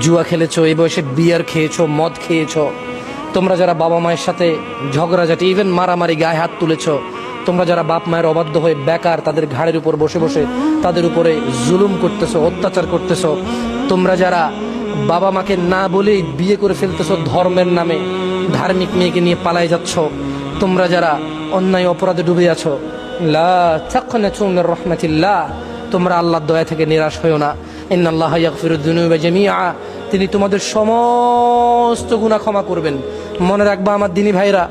জুয়া খেলেছো, এই বয়সে বিয়ার খেয়েছো, মদ খেয়েছো, তোমরা যারা বাবা মায়ের সাথে ঝগড়াঝাটি, ইভেন মারামারি, গায়ে হাত তুলেছো, তোমরা যারা বাপ মায়ের অবাধ্য হয়ে বেকার তাদের ঘাড়ের উপর বসে বসে তাদের উপরে জুলুম করতেছো, অত্যাচার করতেছো, তোমরা যারা বাবা মাকে না বলেই বিয়ে করে ফেলতেছো ধর্মের নামে, ধার্মিক মেয়েকে নিয়ে পালায় যাচ্ছ, তোমরা যারা অন্যায় অপরাধে ডুবে আছো, লা তাকনাতু মির রাহমাতিল্লাহ, তোমরা আল্লাহর দয়া থেকে নিরাশ হয়ো না। ইন্নাল্লাহা ইয়াগফিরুদ যুনুবা জামিআ, তিনি তোমাদের সমস্ত গুনাহ ক্ষমা করবেন। মনে রাখবা আমার দিনী ভাইরা,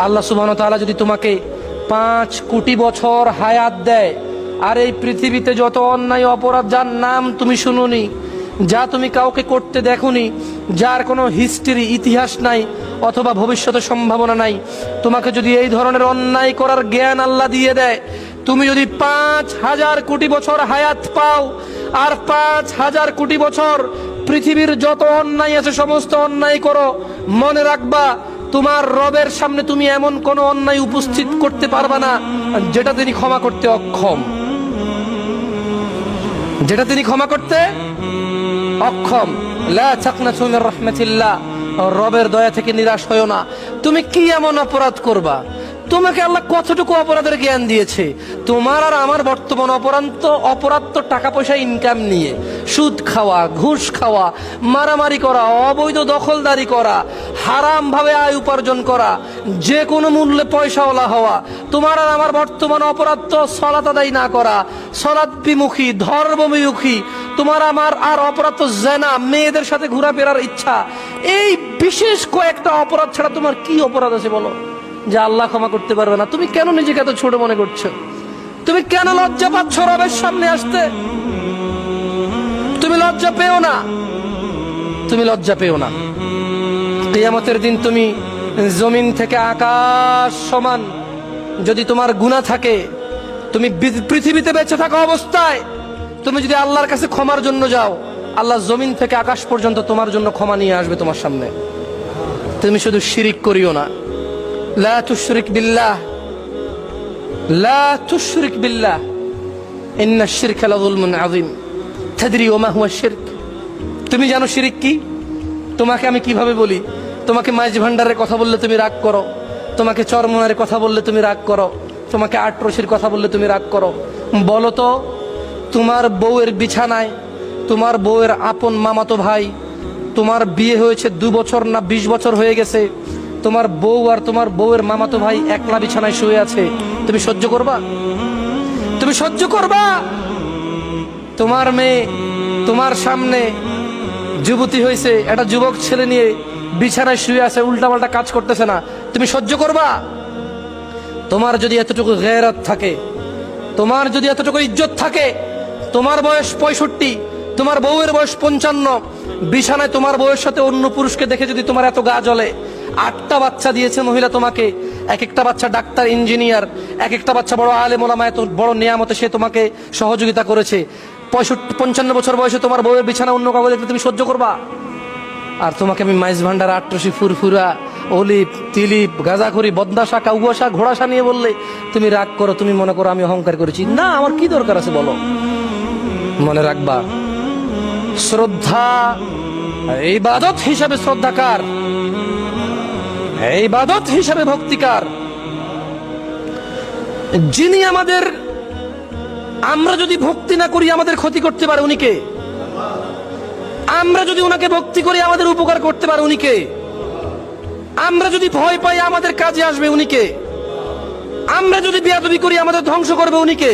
আল্লাহ সুবহানাহু ওয়া তাআলা যদি তোমাকে 5 কোটি বছর হায়াত দেয়, আর এই পৃথিবীতে যত অন্যায় অপরাধ যার নাম তুমি শুনোনি, যা তুমি কাউকে করতে দেখোনি, যার কোনো হিস্ট্রি ইতিহাস নাই অথবা ভবিষ্যতে সম্ভাবনা নাই, তোমাকে যদি এই ধরনের অন্যায় করার জ্ঞান আল্লাহ দিয়ে দেয়, তুমি যদি 5,000 কোটি বছর হায়াত পাও আর 5,000 কোটি বছর পৃথিবীর যত অন্যায় আছে সমস্ত অন্যায় করো, মনে রাখবা তোমার রবের সামনে তুমি এমন কোন অন্যায় উপস্থিত করতে পারবা না যেটা তিনি ক্ষমা করতে অক্ষম, যেটা তিনি ক্ষমা করতে অক্ষম। লা তাকনাতু মির রাহমাতিল্লাহ, রবের দয়া থেকে নিরাশ হয়ো না। তুমি কি এমন অপরাধ করবা? তোমাকে আল্লাহ কতটুকু অপরাধের জ্ঞান দিয়েছে? তোমার আর আমার বর্তমান অপরাধ তো টাকা পয়সা ইনকাম নিয়ে, সুদ খাওয়া, ঘুষ খাওয়া, মারামারি করা, অবৈধ দখলদারি করা, হারাম ভাবে আয় উপার্জন করা, যে কোনো মূল্যে পয়সাওয়ালা হওয়া। তোমার আর আমার বর্তমান অপরাধ তো সলাত আদায় না করা, সলাত বিমুখী, ধর্ম বিমুখী। তোমার আমার আর অপরাধ তো জেনা, মেয়েদের সাথে ঘোরাফেরার ইচ্ছা। এই বিশেষ কয়েকটা অপরাধ ছাড়া তোমার কি অপরাধ আছে বলো যে আল্লাহ ক্ষমা করতে পারবে না? তুমি কেন নিজেকে এত ছোট মনে করছো? তুমি কেন লজ্জা পাচ্ছ রবের সামনে আসতে? তুমি লজ্জা পেও না, তুমি লজ্জা পেও না। কিয়ামতের দিন তুমি জমিন থেকে আকাশ সমান যদি তোমার গুনাহ থাকে, তুমি পৃথিবীতে বেঁচে থাকা অবস্থায় তুমি যদি আল্লাহর কাছে ক্ষমার জন্য যাও, আল্লাহ জমিন থেকে আকাশ পর্যন্ত তোমার জন্য ক্ষমা নিয়ে আসবে তোমার সামনে। তুমি শুধু শিরিক করিও না। লা তুশরিক বিল্লাহ, লা তুশরিক বিল্লাহ, ইন্নাশ শিরকা লাযুলমুন আযীম। তাদরি ওয়া মা হুয়া শিরক? তুমি জানো শিরিক কি? তোমাকে আমি কিভাবে বলি? তোমাকে মাইজ ভান্ডারের কথা বললে তুমি রাগ করো, তোমাকে চরমনার কথা বললে তুমি রাগ করো, তোমাকে আটরশির কথা বললে তুমি রাগ করো। বলো তো, তোমার বউয়ের বিছানায় তোমার বউয়ের আপন মামাতো ভাই, তোমার বিয়ে হয়েছে 2 বছর না 20 বছর হয়ে গেছে, তোমার বউ আর তোমার বউয়ের মামাতো ভাই একলা বিছানায় শুয়ে আছে, তুমি সহ্য করবা? তুমি সহ্য করবা? তোমার মেয়ে তোমার সামনে যুবতী হয়েছে, একটা যুবক ছেলে নিয়ে বিছানায় শুয়ে আছে, উল্টাপাল্টা কাজ করতেছে না, তুমি সহ্য করবা? তোমার যদি এতটুকু গয়রত থাকে, তোমার যদি এতটুকু ইজ্জত থাকে, তোমার বয়স 65, তোমার বউয়ের বয়স 55, বিছানায় তোমার বউয়ের সাথে অন্য পুরুষকে দেখে যদি তোমার এত গা জ্বলে, 8টা বাচ্চা দিয়েছে মহিলা তোমাকে, এক একটা বাচ্চা ডাক্তার, ইঞ্জিনিয়ার, এক একটা বাচ্চা বড় আলেম ওলামা, এত বড় নিয়ামতে সে তোমাকে সহযোগিতা করেছে, 55 বছর বয়সে তোমার বউয়ের বিছানা অন্য কাউকে দেখলে তুমি সহ্য করবা? আর তোমাকে আমি মাইজ ভান্ডার, আটরশি, ফুরফুরা, অলিপ, তিলিপ, গাঁজাখড়ি, বদনাশা, কাউয়াশা, ঘোড়াশা নিয়ে বললে তুমি রাগ করো, তুমি মনে করো আমি অহংকার করেছি। না, আমার কি দরকার আছে বলো? মনে রাখবা, শ্রদ্ধা ইবাদত হিসাবে শ্রদ্ধাকার, ইবাদত হিসাবে ভক্তিকার যিনি আমাদের, আমরা যদি ভক্তি না করি আমাদের ক্ষতি করতে পারে উনি কে? আমরা যদি ওনাকে ভক্তি করি আমাদের উপকার করতে পারে উনি কে? আমরা যদি ভয় পাই আমাদের কাজে আসবে উনি কে? আমরা যদি বেয়াদবি করি আমাদের ধ্বংস করবে উনি কে?